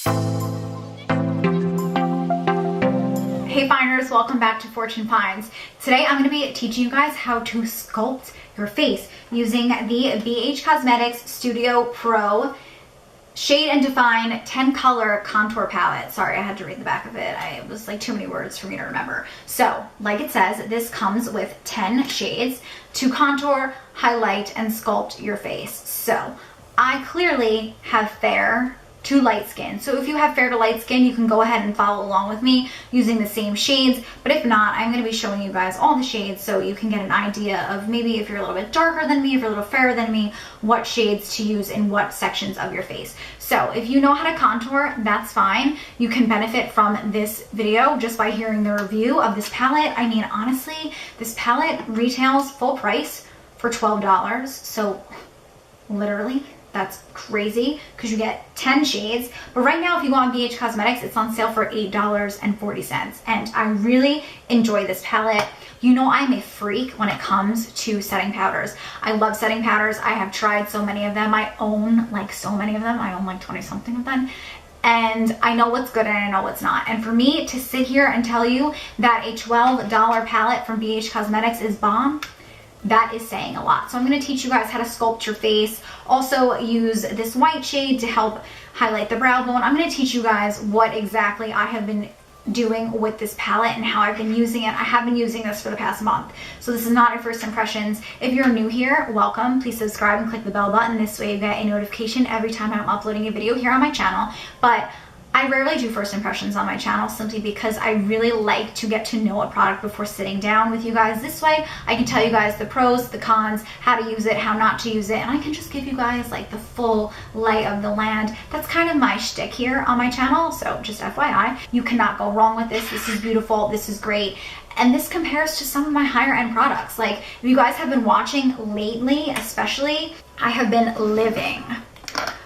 Hey Finers, welcome back to Fortune Finds. Today I'm going to be teaching you guys how to sculpt your face using the BH Cosmetics Studio Pro Shade and Define 10 color contour palette. Sorry, I had to read the back of it. It was like too many words for me to remember. So, like it says, this comes with 10 shades to contour, highlight, and sculpt your face. So, I clearly have fair to light skin. So if you have fair to light skin, you can go ahead and follow along with me using the same shades. But if not, I'm going to be showing you guys all the shades so you can get an idea of maybe if you're a little bit darker than me, if you're a little fairer than me, what shades to use in what sections of your face. So if you know how to contour, that's fine. You can benefit from this video just by hearing the review of this palette. I mean, honestly, this palette retails full price for $12. So literally, that's crazy because you get 10 shades. But right now, if you go on BH Cosmetics, it's on sale for $8.40. And I really enjoy this palette. You know I'm a freak when it comes to setting powders. I love setting powders. I have tried so many of them. I own like so many of them. I own like 20 something of them. And I know what's good and I know what's not. And for me to sit here and tell you that a $12 palette from BH Cosmetics is bomb, that is saying a lot. So I'm going to teach you guys how to sculpt your face. Also use this white shade to help highlight the brow bone. I'm going to teach you guys what exactly I have been doing with this palette and how I've been using it. I have been using this for the past month. So this is not a first impressions. If you're new here, welcome. Please subscribe and click the bell button. This way you get a notification every time I'm uploading a video here on my channel. But I rarely do first impressions on my channel simply because I really like to get to know a product before sitting down with you guys. This way I can tell you guys the pros, the cons, how to use it, how not to use it, and I can just give you guys like the full lay of the land. That's kind of my shtick here on my channel, so just FYI, you cannot go wrong with this. This is beautiful, this is great. And this compares to some of my higher end products. Like if you guys have been watching lately, especially, I have been living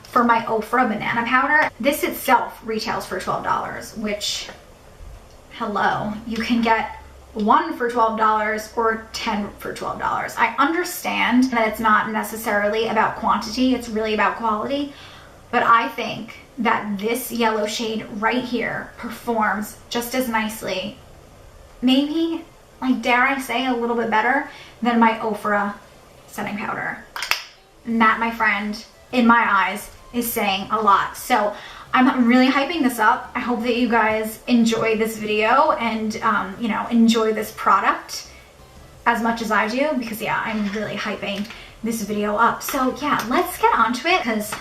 for my Ofra banana powder. This itself retails for $12, which, hello, you can get one for $12 or 10 for $12. I understand that it's not necessarily about quantity, it's really about quality, but I think that this yellow shade right here performs just as nicely, maybe, like dare I say, a little bit better than my Ofra setting powder. And that, my friend, in my eyes, is saying a lot. So I'm really hyping this up. I hope that you guys enjoy this video and you know, enjoy this product as much as I do, because yeah, I'm really hyping this video up. So yeah, let's get onto it because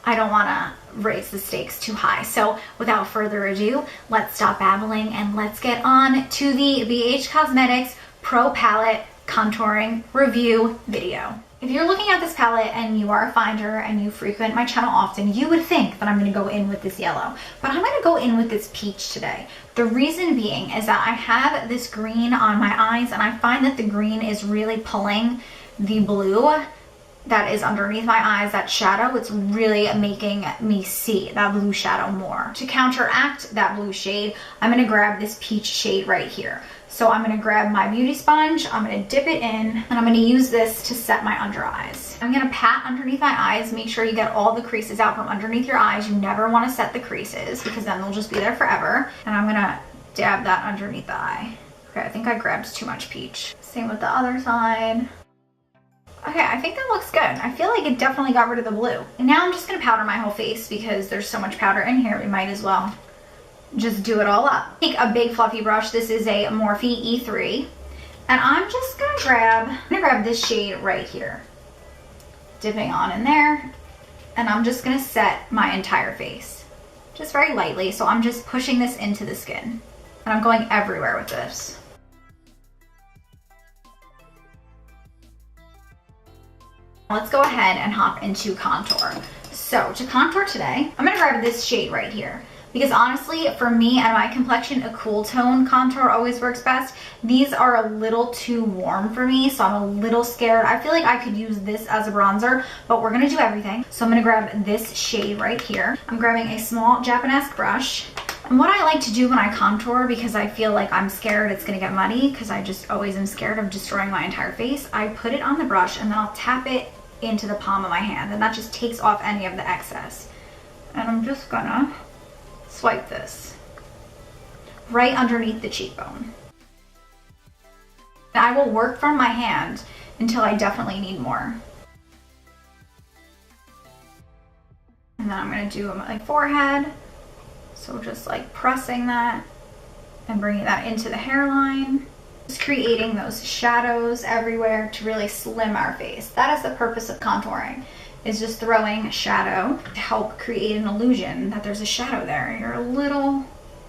I don't want to raise the stakes too high. So without further ado, let's stop babbling and let's get on to the BH Cosmetics Pro Palette Contouring Review video. If you're looking at this palette and you are a finder and you frequent my channel often, you would think that I'm going to go in with this yellow, but I'm going to go in with this peach today. The reason being is that I have this green on my eyes and I find that the green is really pulling the blue that is underneath my eyes, that shadow. It's really making me see that blue shadow more. To counteract that blue shade, I'm going to grab this peach shade right here. So I'm going to grab my beauty sponge, I'm going to dip it in, and I'm going to use this to set my under eyes. I'm going to pat underneath my eyes, make sure you get all the creases out from underneath your eyes. You never want to set the creases because then they'll just be there forever. And I'm going to dab that underneath the eye. Okay, I think I grabbed too much peach. Same with the other side. Okay, I think that looks good. I feel like it definitely got rid of the blue. And now I'm just going to powder my whole face because there's so much powder in here, we might as well just do it all up. Take a big fluffy brush. This is a Morphe E3. And I'm just gonna grab this shade right here. Dipping on in there. And I'm just gonna set my entire face. Just very lightly. So I'm just pushing this into the skin. And I'm going everywhere with this. Let's go ahead and hop into contour. So to contour today, I'm gonna grab this shade right here. Because honestly, for me and my complexion, a cool tone contour always works best. These are a little too warm for me, so I'm a little scared. I feel like I could use this as a bronzer, but we're gonna do everything. So I'm gonna grab this shade right here. I'm grabbing a small Japanese brush. And what I like to do when I contour, because I feel like I'm scared it's gonna get muddy, because I just always am scared of destroying my entire face, I put it on the brush and then I'll tap it into the palm of my hand, and that just takes off any of the excess. And I'm just gonna swipe this right underneath the cheekbone. I will work from my hand until I definitely need more. And then I'm gonna do my forehead. So just like pressing that and bringing that into the hairline. Just creating those shadows everywhere to really slim our face. That is the purpose of contouring, is just throwing shadow to help create an illusion that there's a shadow there and you're a little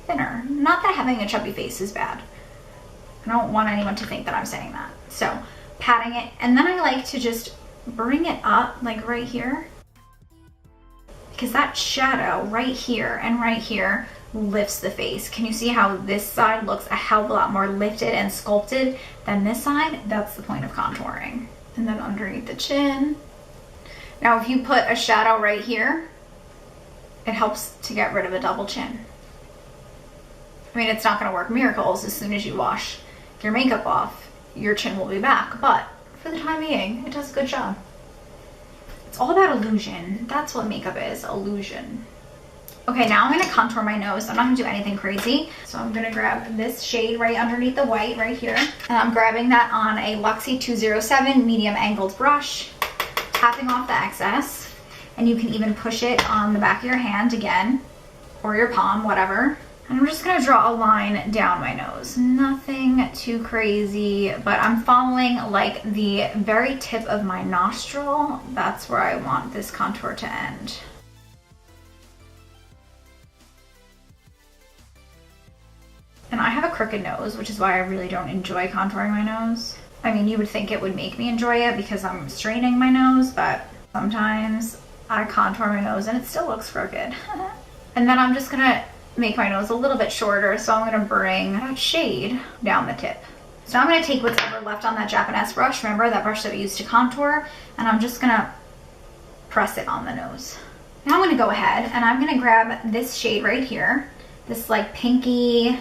thinner. Not that having a chubby face is bad. I don't want anyone to think that I'm saying that. So patting it, and then I like to just bring it up like right here, because that shadow right here and right here lifts the face. Can you see how this side looks a hell of a lot more lifted and sculpted than this side? That's the point of contouring. And then underneath the chin. Now if you put a shadow right here, it helps to get rid of a double chin. I mean, it's not gonna work miracles. As soon as you wash your makeup off, your chin will be back, but for the time being, it does a good job. It's all about illusion. That's what makeup is, illusion. Okay, now I'm gonna contour my nose. I'm not gonna do anything crazy. So I'm gonna grab this shade right underneath the white right here. And I'm grabbing that on a Luxie 207 medium angled brush, tapping off the excess. And you can even push it on the back of your hand again, or your palm, whatever. And I'm just gonna draw a line down my nose. Nothing too crazy, but I'm following like the very tip of my nostril. That's where I want this contour to end. And I have a crooked nose, which is why I really don't enjoy contouring my nose. I mean, you would think it would make me enjoy it because I'm straining my nose, but sometimes I contour my nose and it still looks crooked. And then I'm just gonna make my nose a little bit shorter, so I'm gonna bring that shade down the tip. So now I'm gonna take whatever left on that Japanese brush, remember that brush that we used to contour, and I'm just gonna press it on the nose. Now I'm gonna go ahead and I'm gonna grab this shade right here, this like pinky,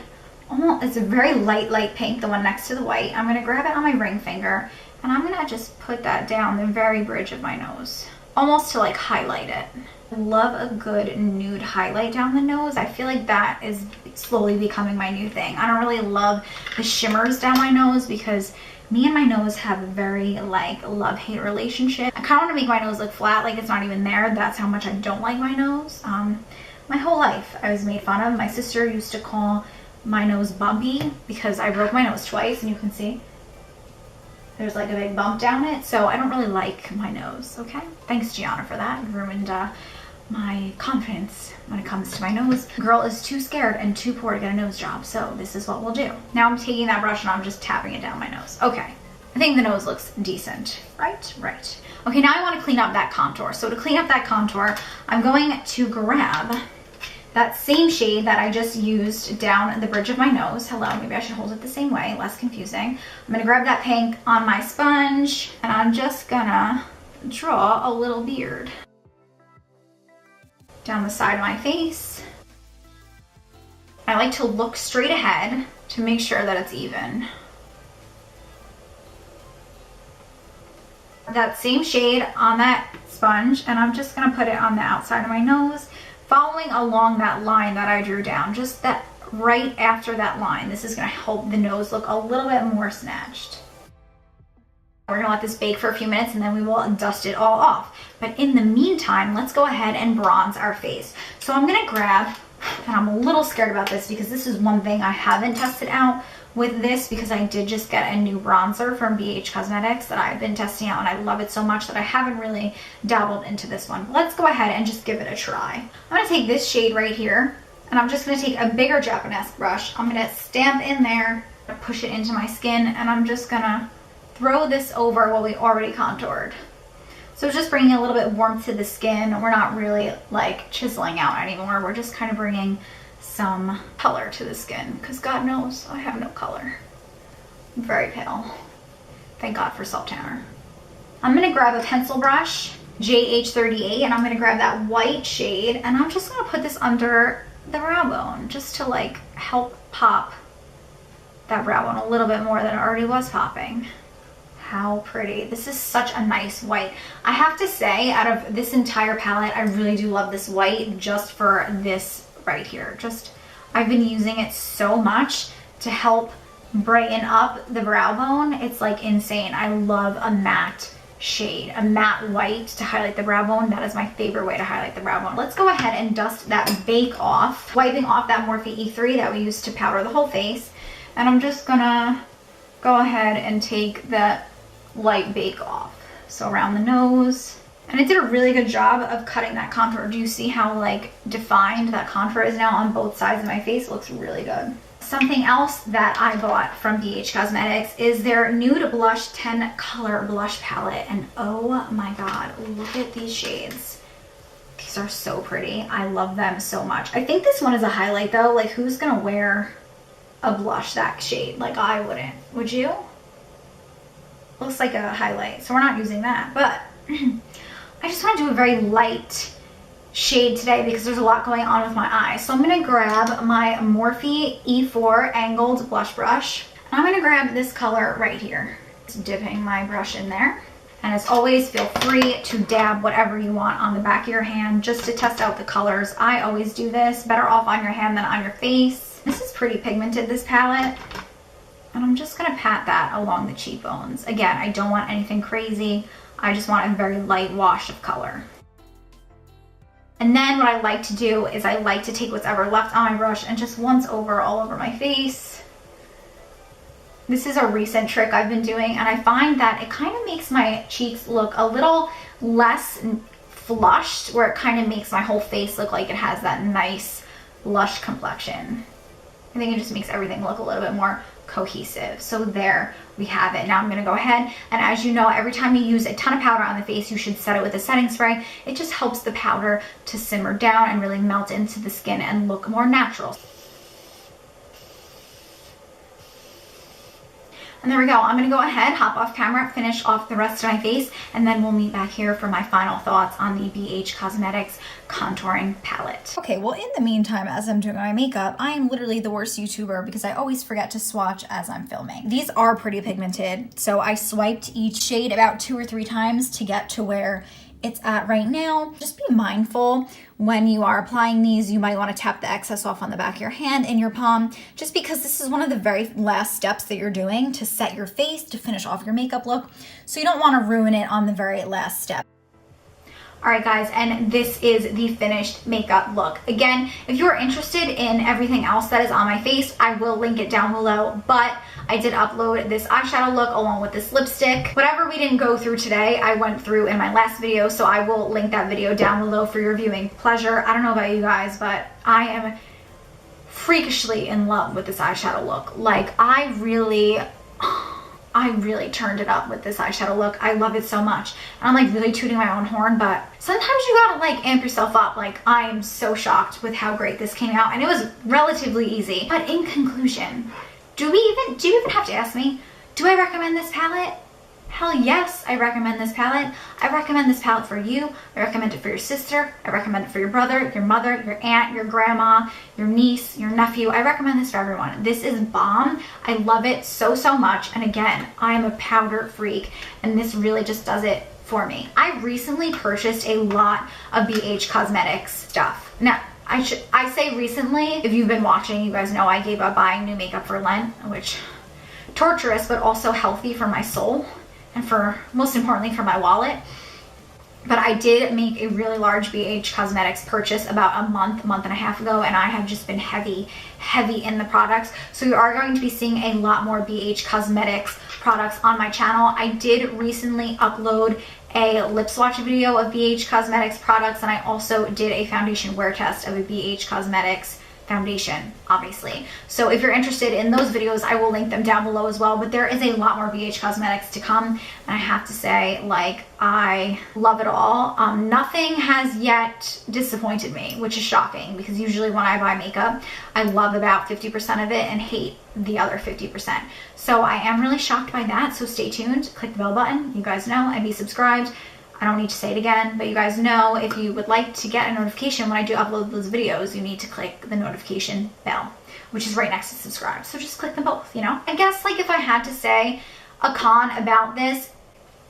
almost, it's a very light pink, the one next to the white. I'm gonna grab it on my ring finger and I'm gonna just put that down the very bridge of my nose, almost to like highlight it. I love a good nude highlight down the nose. I feel like that is slowly becoming my new thing. I don't really love the shimmers down my nose because me and my nose have a very like love-hate relationship. I kind of want to make my nose look flat, like it's not even there. That's how much I don't like my nose. My whole life I was made fun of. My sister used to call my nose bumpy because I broke my nose twice, and you can see there's like a big bump down it. So I don't really like my nose, okay? Thanks Gianna for that. It ruined my confidence when it comes to my nose. Girl is too scared and too poor to get a nose job, so this is what we'll do. Now I'm taking that brush and I'm just tapping it down my nose. Okay, I think the nose looks decent, right? Right. Okay, now I want to clean up that contour. So to clean up that contour, I'm going to grab that same shade that I just used down the bridge of my nose. Hello, maybe I should hold it the same way, less confusing. I'm gonna grab that pink on my sponge and I'm just gonna draw a little beard down the side of my face. I like to look straight ahead to make sure that it's even. That same shade on that sponge, and I'm just gonna put it on the outside of my nose, following along that line that I drew down, just that right after that line. This is gonna help the nose look a little bit more snatched. We're gonna let this bake for a few minutes and then we will dust it all off. But in the meantime, let's go ahead and bronze our face. So I'm gonna grab, and I'm a little scared about this because this is one thing I haven't tested out with this, because I did just get a new bronzer from BH Cosmetics that I've been testing out and I love it so much that I haven't really dabbled into this one. But let's go ahead and just give it a try. I'm gonna take this shade right here and I'm just gonna take a bigger Japanese brush. I'm gonna stamp in there, push it into my skin, and I'm just gonna throw this over what we already contoured. So just bringing a little bit warmth to the skin. We're not really like chiseling out anymore. We're just kind of bringing some color to the skin, because God knows I have no color. I'm very pale. Thank God for Salt Tanner. I'm gonna grab a pencil brush, JH38, and I'm gonna grab that white shade, and I'm just gonna put this under the brow bone just to like help pop that brow bone a little bit more than it already was popping. how pretty. This is such a nice white. I have to say, out of this entire palette, I really do love this white just for this right here. Just, I've been using it so much to help brighten up the brow bone. It's like insane. I love a matte shade, a matte white to highlight the brow bone. That is my favorite way to highlight the brow bone. Let's go ahead and dust that bake off, wiping off that Morphe E3 that we used to powder the whole face. And I'm just gonna go ahead and take that light bake off. So around the nose. And it did a really good job of cutting that contour. Do you see how like defined that contour is now on both sides of my face? It looks really good. Something else that I bought from BH Cosmetics is their Nude Blush 10 color blush palette. And oh my god, look at these shades. These are so pretty. I love them so much. I think this one is a highlight though. Like, who's gonna wear a blush that shade? Like, I wouldn't. Would you? Looks like a highlight, so we're not using that. But I just want to do a very light shade today because there's a lot going on with my eyes. So I'm going to grab my Morphe E4 angled blush brush. And I'm going to grab this color right here. Just dipping my brush in there. And as always, feel free to dab whatever you want on the back of your hand just to test out the colors. I always do this. Better off on your hand than on your face. This is pretty pigmented, this palette. And I'm just going to pat that along the cheekbones. Again, I don't want anything crazy. I just want a very light wash of color. And then what I like to do is I like to take what's ever left on my brush and just once over all over my face. This is a recent trick I've been doing, and I find that it kind of makes my cheeks look a little less flushed, where it kind of makes my whole face look like it has that nice lush complexion. I think it just makes everything look a little bit more cohesive. So there we have it. Now I'm going to go ahead, and as you know, every time you use a ton of powder on the face, you should set it with a setting spray. It just helps the powder to simmer down and really melt into the skin and look more natural. And there we go. I'm going to go ahead, hop off camera, finish off the rest of my face, and then we'll meet back here for my final thoughts on the BH Cosmetics contouring palette. Okay, well, in the meantime, as I'm doing my makeup, I am literally the worst YouTuber because I always forget to swatch as I'm filming. These are pretty pigmented, so I swiped each shade about 2 or 3 times to get to where it's at right now. Just be mindful when you are applying these. You might want to tap the excess off on the back of your hand in your palm, just because this is one of the very last steps that you're doing to set your face, to finish off your makeup look. So you don't want to ruin it on the very last step. All right, guys, and this is the finished makeup look. Again, if you're interested in everything else that is on my face, I will link it down below, but I did upload this eyeshadow look along with this lipstick. Whatever we didn't go through today, I went through in my last video, so I will link that video down below for your viewing pleasure. I don't know about you guys, but I am freakishly in love with this eyeshadow look. Like, I really turned it up with this eyeshadow look. I love it so much. And I'm like really tooting my own horn, but sometimes you gotta like amp yourself up. Like, I am so shocked with how great this came out, and it was relatively easy. But in conclusion, do you even have to ask me, do I recommend this palette? Hell yes, I recommend this palette. I recommend this palette for you. I recommend it for your sister. I recommend it for your brother, your mother, your aunt, your grandma, your niece, your nephew. I recommend this for everyone. This is bomb. I love it so, so much. And again, I am a powder freak, and this really just does it for me. I recently purchased a lot of BH Cosmetics stuff. Now, I say recently, if you've been watching, you guys know I gave up buying new makeup for Lent, which torturous, but also healthy for my soul. And for, most importantly, for my wallet. But I did make a really large BH Cosmetics purchase about a month and a half ago, and I have just been heavy in the products. So you are going to be seeing a lot more BH Cosmetics products on my channel. I did recently upload a lip swatch video of BH Cosmetics products, and I also did a foundation wear test of a BH Cosmetics foundation, obviously. So if you're interested in those videos, I will link them down below as well. But there is a lot more BH Cosmetics to come, and I have to say, like, I love it all. Nothing has yet disappointed me, which is shocking because usually when I buy makeup, I love about 50% of it and hate the other 50%. So I am really shocked by that. So stay tuned, click the bell button, you guys know, and be subscribed. I don't need to say it again, but you guys know if you would like to get a notification when I do upload those videos, you need to click the notification bell, which is right next to subscribe. So just click them both, you know? I guess, like, if I had to say, a con about this,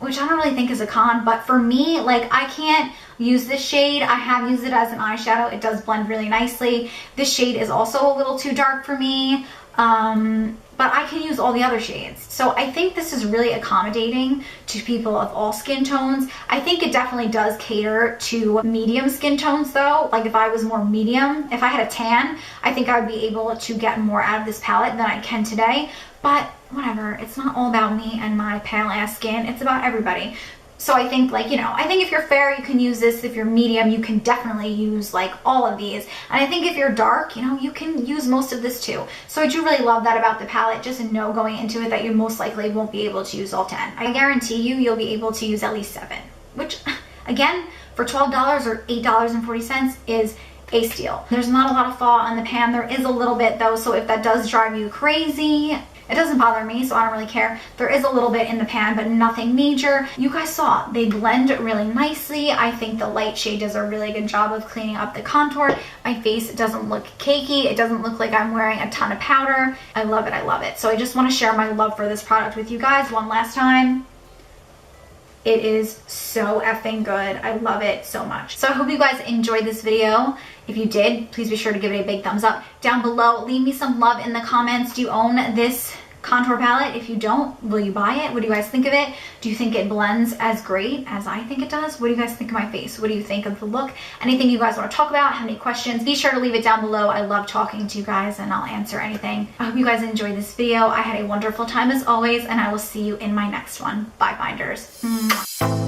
which I don't really think is a con, but for me, like, I can't use this shade. I have used it as an eyeshadow. It does blend really nicely. This shade is also a little too dark for me, but I can use all the other shades. So I think this is really accommodating to people of all skin tones. I think it definitely does cater to medium skin tones though. Like if I was more medium, if I had a tan, I think I would be able to get more out of this palette than I can today. But whatever, it's not all about me and my pale ass skin, it's about everybody. So I think, like, you know, I think if you're fair, you can use this. If you're medium, you can definitely use like all of these. And I think if you're dark, you know, you can use most of this too. So I do really love that about the palette. Just know going into it that you most likely won't be able to use all 10. I guarantee you'll be able to use at least 7, which again, for $12 or $8.40 is a steal. There's not a lot of fall on the pan. There is a little bit though, so if that does drive you crazy, it doesn't bother me, so I don't really care. There is a little bit in the pan, but nothing major. You guys saw, they blend really nicely. I think the light shade does a really good job of cleaning up the contour. My face doesn't look cakey. It doesn't look like I'm wearing a ton of powder. I love it, I love it. So I just want to share my love for this product with you guys one last time. It is so effing good. I love it so much. So I hope you guys enjoyed this video. If you did, please be sure to give it a big thumbs up. Down below, leave me some love in the comments. Do you own this contour palette? If you don't, will you buy it? What do you guys think of it? Do you think it blends as great as I think it does? What do you guys think of my face? What do you think of the look? Anything you guys want to talk about? Have any questions? Be sure to leave it down below. I love talking to you guys and I'll answer anything. I hope you guys enjoyed this video. I had a wonderful time as always, and I will see you in my next one. Bye, Finders. Mwah.